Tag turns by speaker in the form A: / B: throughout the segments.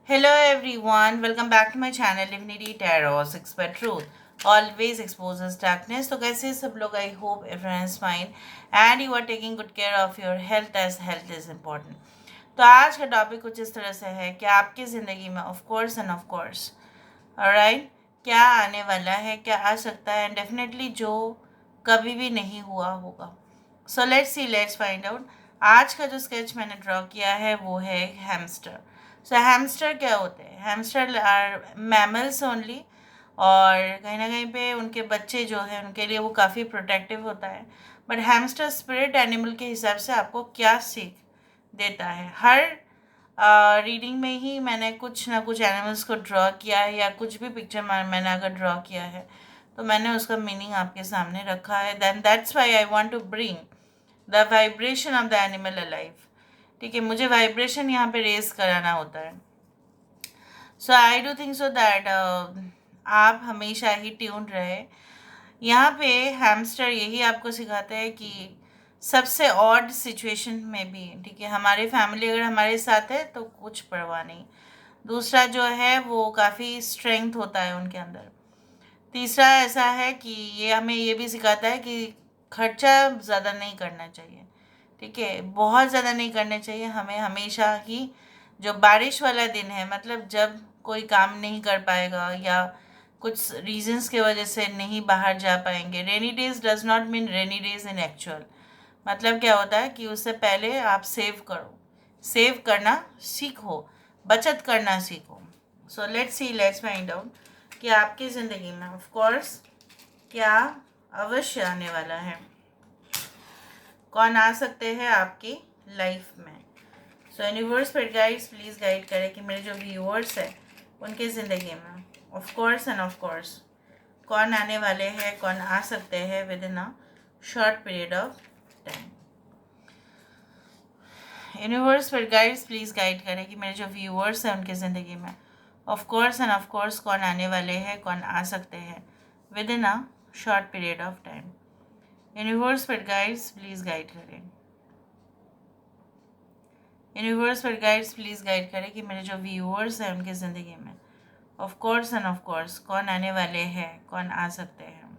A: Hello everyone, welcome back to my channel Divinity Tarot, Expert Truth. Always exposes darkness. तो कैसे सब लोग? I hope everyone is fine and you are taking good care of your health as health is important. तो आज का topic कुछ इस तरह से है कि आपकी ज़िंदगी में of course and of course alright क्या आने वाला है, क्या आ सकता है एंड डेफिनेटली जो कभी भी नहीं हुआ होगा. सो let's see, let's find out. आज का जो स्केच मैंने ड्रॉ किया है वो है हैमस्टर. सो हैमस्टर क्या होते हैं? हैमस्टर आर मैमल्स ओनली, और कहीं ना कहीं पे उनके बच्चे जो है उनके लिए वो काफ़ी प्रोटेक्टिव होता है. बट हैमस्टर स्पिरिट एनिमल के हिसाब से आपको क्या सीख देता है? हर रीडिंग में ही मैंने कुछ ना कुछ एनिमल्स को ड्रॉ किया है, या कुछ भी पिक्चर मैंने अगर ड्रॉ किया है तो मैंने उसका मीनिंग आपके सामने रखा है. Then that's why I want to bring the vibration of the animal alive. ठीक है, मुझे वाइब्रेशन यहाँ पे रेज कराना होता है. So I do think so that आप हमेशा ही ट्यून्ड रहे. यहाँ पे हैमस्टर यही आपको सिखाता है कि सबसे ऑड सिचुएशन में भी, ठीक है, हमारी फैमिली अगर हमारे साथ है तो कुछ परवाह नहीं. दूसरा जो है वो काफ़ी स्ट्रेंथ होता है उनके अंदर. तीसरा ऐसा है कि ये हमें ये भी सिखाता है कि खर्चा ज़्यादा नहीं करना चाहिए. ठीक है, बहुत ज़्यादा नहीं करना चाहिए. हमें हमेशा ही जो बारिश वाला दिन है, मतलब जब कोई काम नहीं कर पाएगा या कुछ रीजंस की वजह से नहीं बाहर जा पाएंगे. Rainy days does not mean rainy days in actual. मतलब क्या होता है कि उससे पहले आप सेव करो, सेव करना सीखो, बचत करना सीखो. सो let's see, let's find out कि आपकी ज़िंदगी में ऑफ कोर्स क्या अवश्य आने वाला है, कौन आ सकते हैं आपकी लाइफ में. सो यूनिवर्स पर गाइड्स प्लीज़ गाइड करें कि मेरे जो व्यूअर्स हैं उनकी ज़िंदगी में of course and of course कौन आने वाले हैं, कौन आ सकते हैं within a short period of time. Universe पर गाइड्स प्लीज़ गाइड करें कि मेरे जो व्यूअर्स हैं उनकी ज़िंदगी में of course and of course कौन आने वाले हैं, कौन आ सकते हैं within a short period of time. Universe पर गाइड्स प्लीज़ गाइड करें. यूनिवर्स पर गाइड्स प्लीज़ गाइड करें कि मेरे जो व्यूअर्स हैं उनकी ज़िंदगी में of course and of course कौन आने वाले हैं, कौन आ सकते हैं.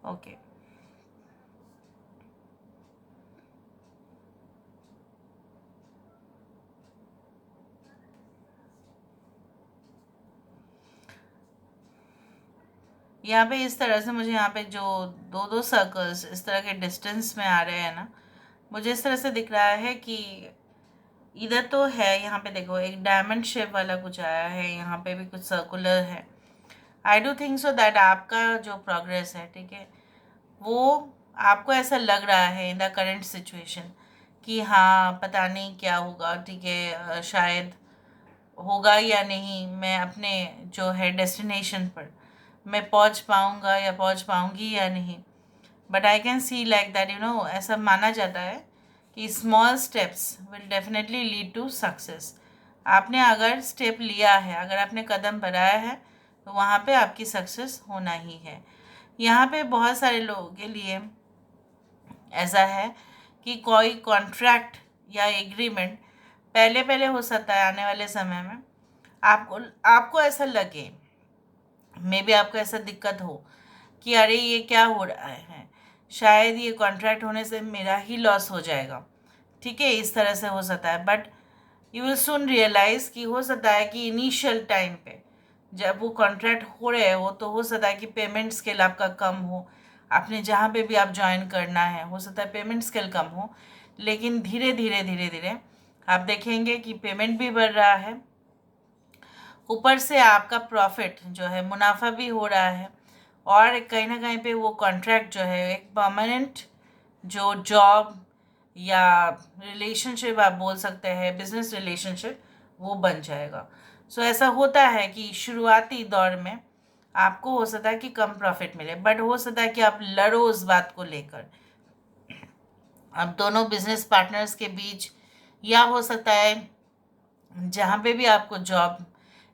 A: ओके, यहाँ पे इस तरह से मुझे यहाँ पे जो दो दो सर्कल्स इस तरह के डिस्टेंस में आ रहे हैं ना, मुझे इस तरह से दिख रहा है कि इधर तो है, यहाँ पे देखो एक डायमंड शेप वाला कुछ आया है, यहाँ पे भी कुछ सर्कुलर है. आई डू थिंक सो दैट आपका जो प्रोग्रेस है, ठीक है, वो आपको ऐसा लग रहा है इन द करेंट सिचुएशन कि हाँ पता नहीं क्या होगा. ठीक है, शायद होगा या नहीं, मैं अपने जो है डेस्टिनेशन पर मैं पहुंच पाऊंगा या पहुंच पाऊंगी या नहीं. But I can see like that, you know, ऐसा माना जाता है कि small steps will definitely lead to success. आपने अगर स्टेप लिया है, अगर आपने कदम बढ़ाया है तो वहाँ पे आपकी सक्सेस होना ही है. यहाँ पे बहुत सारे लोगों के लिए ऐसा है कि कोई कॉन्ट्रैक्ट या एग्रीमेंट पहले पहले हो सकता है आने वाले समय में. आपको आपको ऐसा लगे, मे बी आपको ऐसा दिक्कत हो कि अरे ये क्या हो रहा है, शायद ये कॉन्ट्रैक्ट होने से मेरा ही लॉस हो जाएगा. ठीक है, इस तरह से हो सकता है. But you will soon realise कि हो सकता है कि इनिशियल टाइम पे जब वो कॉन्ट्रैक्ट हो रहे हो तो हो सकता है कि पेमेंट स्केल आपका कम हो. आपने जहाँ पे भी आप ज्वाइन करना है हो सकता है पेमेंट स्केल कम हो, लेकिन धीरे धीरे धीरे धीरे आप देखेंगे कि पेमेंट भी बढ़ रहा है, ऊपर से आपका प्रॉफिट जो है मुनाफा भी हो रहा है, और कहीं ना कहीं पे वो कॉन्ट्रैक्ट जो है एक परमानेंट जो जॉब या रिलेशनशिप आप बोल सकते हैं, बिजनेस रिलेशनशिप, वो बन जाएगा. सो ऐसा होता है कि शुरुआती दौर में आपको हो सकता है कि कम प्रॉफिट मिले, बट हो सकता है कि आप लड़ो उस बात को लेकर. अब दोनों बिजनेस पार्टनर्स के बीच, या हो सकता है जहाँ पे भी आपको जॉब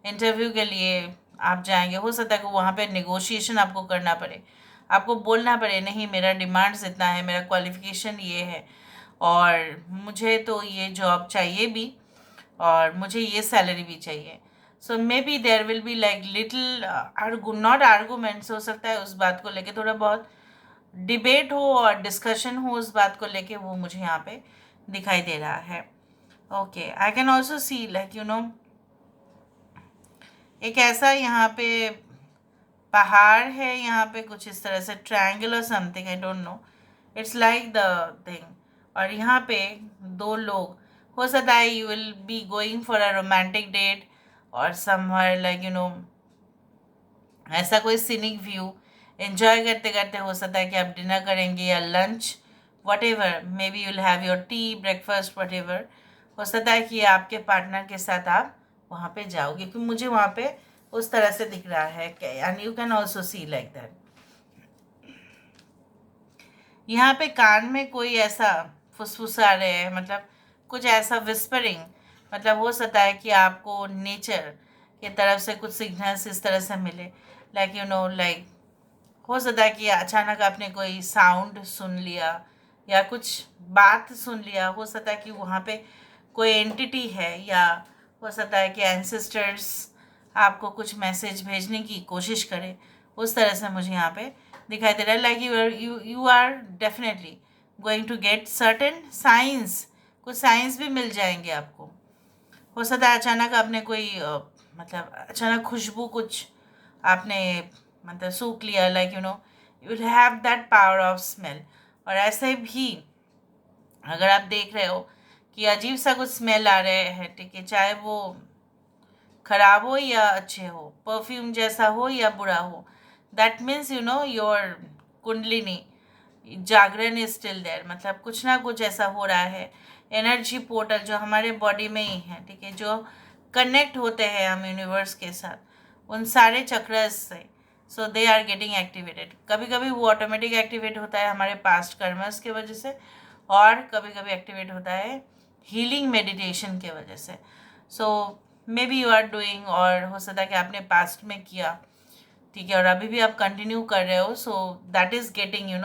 A: इंटरव्यू के लिए आप जाएंगे, हो सकता है कि वहाँ पे नेगोशिएशन आपको करना पड़े. आपको बोलना पड़े नहीं मेरा डिमांड्स इतना है, मेरा क्वालिफिकेशन ये है और मुझे तो ये जॉब चाहिए भी और मुझे ये सैलरी भी चाहिए. So maybe there will be like little not arguments, हो सकता है उस बात को लेके थोड़ा बहुत डिबेट हो और डिस्कशन हो उस बात को लेके, वो मुझे यहाँ पे दिखाई दे रहा है. Okay, I can also see like एक ऐसा यहाँ पे पहाड़ है, यहाँ पे कुछ इस तरह से ट्रायंगल और something, I don't know, it's like the thing. और यहाँ पे दो लोग, हो सकता है you will be going for a romantic date और समवेयर लाइक ऐसा कोई सीनिक व्यू एंजॉय करते करते, हो सकता है कि आप डिनर करेंगे या lunch, what ever, may be you'll have your T, breakfast, what ever. हो सकता है कि आपके पार्टनर के साथ आप वहाँ पे जाओगे, क्योंकि मुझे वहाँ पे उस तरह से दिख रहा है. And you can also see like that. यहाँ पे कान में कोई ऐसा फुसफुसा रहे हैं, मतलब कुछ ऐसा विस्परिंग, मतलब हो सकता है कि आपको नेचर की तरफ से कुछ सिग्नल्स इस तरह से मिले, लाइक लाइक हो सकता है कि अचानक आपने कोई साउंड सुन लिया या कुछ बात सुन लिया. हो सकता है कि वहाँ पे कोई एंटिटी है, या हो सकता है कि एंसेस्टर्स आपको कुछ मैसेज भेजने की कोशिश करें. उस तरह से मुझे यहाँ पे दिखाई दे रहा है, like you are definitely going to get certain signs. कुछ साइंस भी मिल जाएंगे आपको. हो सकता है अचानक आपने कोई मतलब अचानक खुशबू कुछ आपने मतलब सूख लिया, like you will have that power of smell. और ऐसे भी अगर आप देख रहे हो कि अजीब सा कुछ स्मेल आ रहे हैं, ठीक है, चाहे वो खराब हो या अच्छे हो, परफ्यूम जैसा हो या बुरा हो, दैट मीन्स योर कुंडलिनी जागरण इज स्टिल देयर. मतलब कुछ ना कुछ ऐसा हो रहा है. एनर्जी पोर्टल जो हमारे बॉडी में ही है, ठीक है, जो कनेक्ट होते हैं हम यूनिवर्स के साथ, उन सारे चक्रस से, सो दे आर गेटिंग एक्टिवेटेड. कभी कभी वो ऑटोमेटिक एक्टिवेट होता है हमारे पास्ट कर्मस की वजह से, और कभी कभी एक्टिवेट होता है हीलिंग मेडिटेशन के वजह से. So maybe you are doing, और हो सकता है कि आपने पास्ट में किया, ठीक है, और अभी भी आप कंटिन्यू कर रहे हो. So that is getting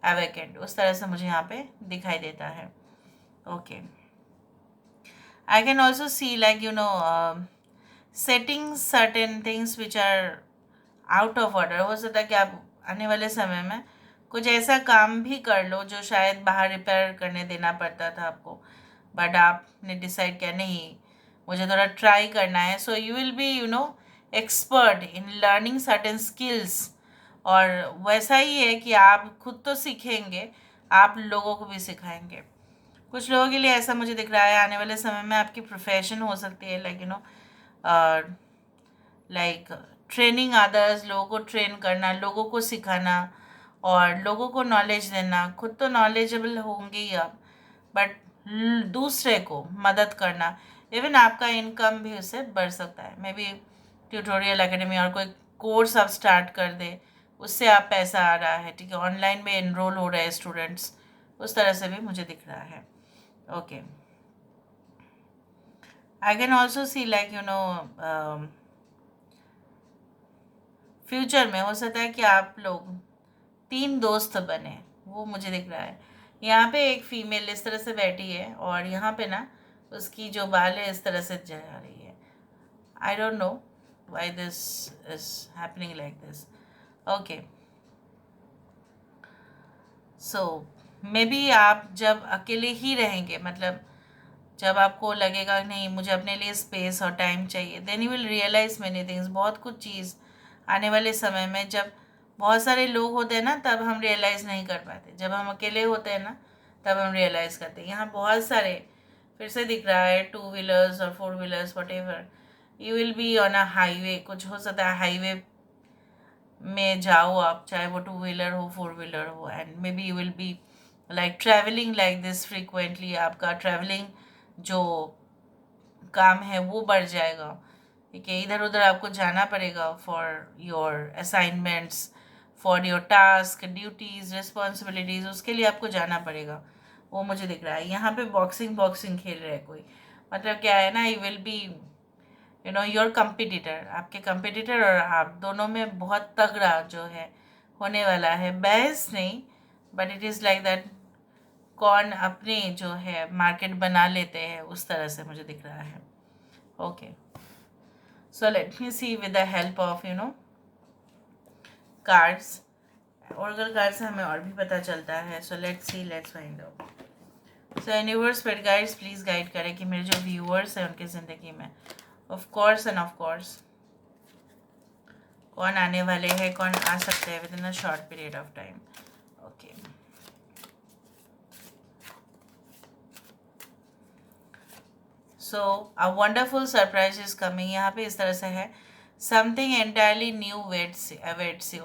A: awakened. उस तरह से मुझे यहाँ पे दिखाई देता है. Okay, I can also see like setting certain things which are out of order. हो सकता है कि आप आने वाले समय में कुछ ऐसा काम भी कर लो जो शायद बाहर रिपेयर करने देना पड़ता था आपको, बट आपने डिसाइड किया नहीं, मुझे थोड़ा ट्राई करना है. So you will B expert in learning certain skills. और वैसा ही है कि आप खुद तो सीखेंगे, आप लोगों को भी सिखाएंगे. कुछ लोगों के लिए ऐसा मुझे दिख रहा है आने वाले समय में आपकी प्रोफेशन हो सकती है लाइक लाइक ट्रेनिंग अदर्स, लोगों को ट्रेन करना, लोगों को सिखाना और लोगों को नॉलेज देना. खुद तो नॉलेजेबल होंगे ही आप, बट दूसरे को मदद करना. इवन आपका इनकम भी उससे बढ़ सकता है. मे बी ट्यूटोरियल एकेडमी और कोई कोर्स आप स्टार्ट कर दे, उससे आप पैसा आ रहा है, ठीक है, ऑनलाइन में एनरोल हो रहे हैं स्टूडेंट्स. उस तरह से भी मुझे दिख रहा है. Okay, I can also see like future में हो सकता है कि आप लोग 3 दोस्त बने, वो मुझे दिख रहा है. यहाँ पे एक फीमेल इस तरह से बैठी है और यहाँ पे ना उसकी जो बाल है इस तरह से जा रही है. आई don't know why this is happening like this. Okay, so may be आप जब अकेले ही रहेंगे, मतलब जब आपको लगेगा नहीं मुझे अपने लिए स्पेस और टाइम चाहिए, then you will realise many things. बहुत कुछ चीज़ आने वाले समय में, जब बहुत सारे लोग होते हैं ना तब हम रियलाइज़ नहीं कर पाते, जब हम अकेले होते हैं ना तब हम रियलाइज़ करते हैं. यहाँ बहुत सारे फिर से दिख रहा है 2 व्हीलर्स और 4 wheelers what ever. You will be on a highway. कुछ हो सकता है हाईवे में जाओ आप, चाहे वो 2 व्हीलर हो 4 व्हीलर हो, and may be you will be like travelling like this frequently. आपका ट्रैवलिंग जो काम है वो बढ़ जाएगा, ठीक है. इधर उधर आपको जाना पड़ेगा for your assignments, for your task, duties, responsibilities, उसके लिए आपको जाना पड़ेगा. वो मुझे दिख रहा है. यहाँ पे बॉक्सिंग बॉक्सिंग खेल रहे हैं कोई, मतलब क्या है ना, you will be your competitor. आपके कंपिटिटर और आप दोनों में बहुत तगड़ा जो है होने वाला है, बहस नहीं, but it is like that कौन अपने जो है मार्केट बना लेते हैं, उस तरह से मुझे दिख रहा है. Okay, so let me see with the help of cards. Oracle card से हमें और भी पता चलता है. So let's see, let's find out. So universe spirit guides please guide करें कि मेरे जो व्यूअर्स हैं उनकी ज़िंदगी में of course and of course कौन आने वाले हैं, कौन आ सकते हैं within a short period of time. Okay, so a wonderful surprise is coming. यहाँ पे इस तरह से है, something entirely new waits you.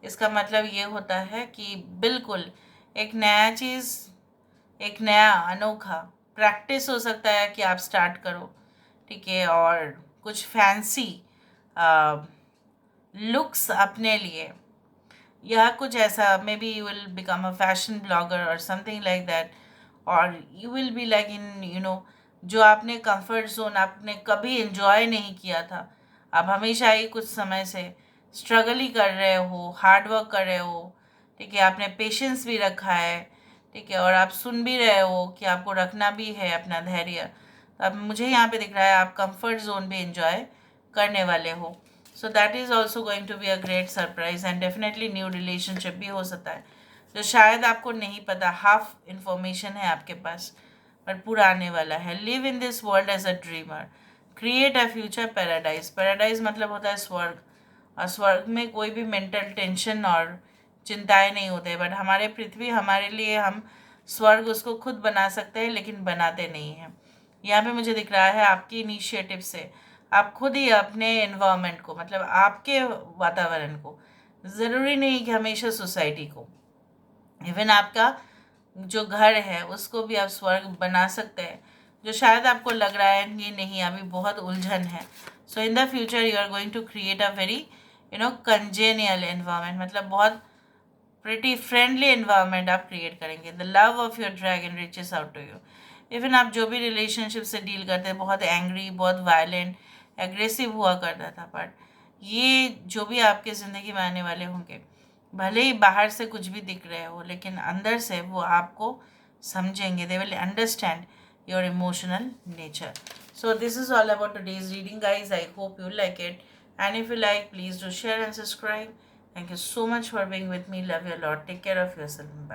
A: इसका मतलब ये होता है कि बिल्कुल एक नया चीज़, एक नया अनोखा प्रैक्टिस हो सकता है कि आप स्टार्ट करो. ठीक है, और कुछ फैंसी लुक्स अपने लिए, या कुछ ऐसा, may be you will become a fashion blogger और समथिंग लाइक दैट, और you will be like in जो आपने कंफर्ट जोन आपने कभी इन्जॉय नहीं किया था, आप हमेशा ही कुछ समय से स्ट्रगल ही कर रहे हो, हार्ड वर्क कर रहे हो. ठीक है, आपने पेशेंस भी रखा है. ठीक है, और आप सुन भी रहे हो कि आपको रखना भी है अपना धैर्य. तो अब मुझे यहाँ पे दिख रहा है आप कंफर्ट जोन भी इंजॉय करने वाले हो. So that is also going to be a great surprise, and definitely new relationship भी हो सकता है जो शायद आपको नहीं पता, हाफ इंफॉर्मेशन है आपके पास, पर पूरा आने वाला है. Live in this world as a dreamer, create a future paradise. Paradise मतलब होता है स्वर्ग, और स्वर्ग में कोई भी मेंटल टेंशन और चिंताएं नहीं होते. बट हमारे पृथ्वी हमारे लिए, हम स्वर्ग उसको खुद बना सकते हैं लेकिन बनाते नहीं हैं. यहाँ पे मुझे दिख रहा है आपकी इनिशिएटिव से आप खुद ही अपने एनवायरनमेंट को, मतलब आपके वातावरण को, ज़रूरी नहीं कि हमेशा सोसाइटी को, इवन आपका जो घर है उसको भी आप स्वर्ग बना सकते हैं. जो शायद आपको लग रहा है ये नहीं, अभी बहुत उलझन है. So in the future you are going to create a very congenial environment, मतलब बहुत प्रिटी फ्रेंडली एनवायरनमेंट आप क्रिएट करेंगे. The love of your dragon reaches out to you. Even आप जो भी रिलेशनशिप से डील करते हैं, बहुत एंग्री, बहुत वायलेंट, एग्रेसिव हुआ करता था, बट ये जो भी आपके ज़िंदगी में आने वाले होंगे, भले ही बाहर से कुछ भी दिख रहे हो, लेकिन अंदर से वो आपको समझेंगे. They will understand your emotional nature. So this is all about today's reading, guys. I hope you like it, and if you like, please do share and subscribe. Thank you so much for being with me. Love you a lot. Take care of yourself. Bye.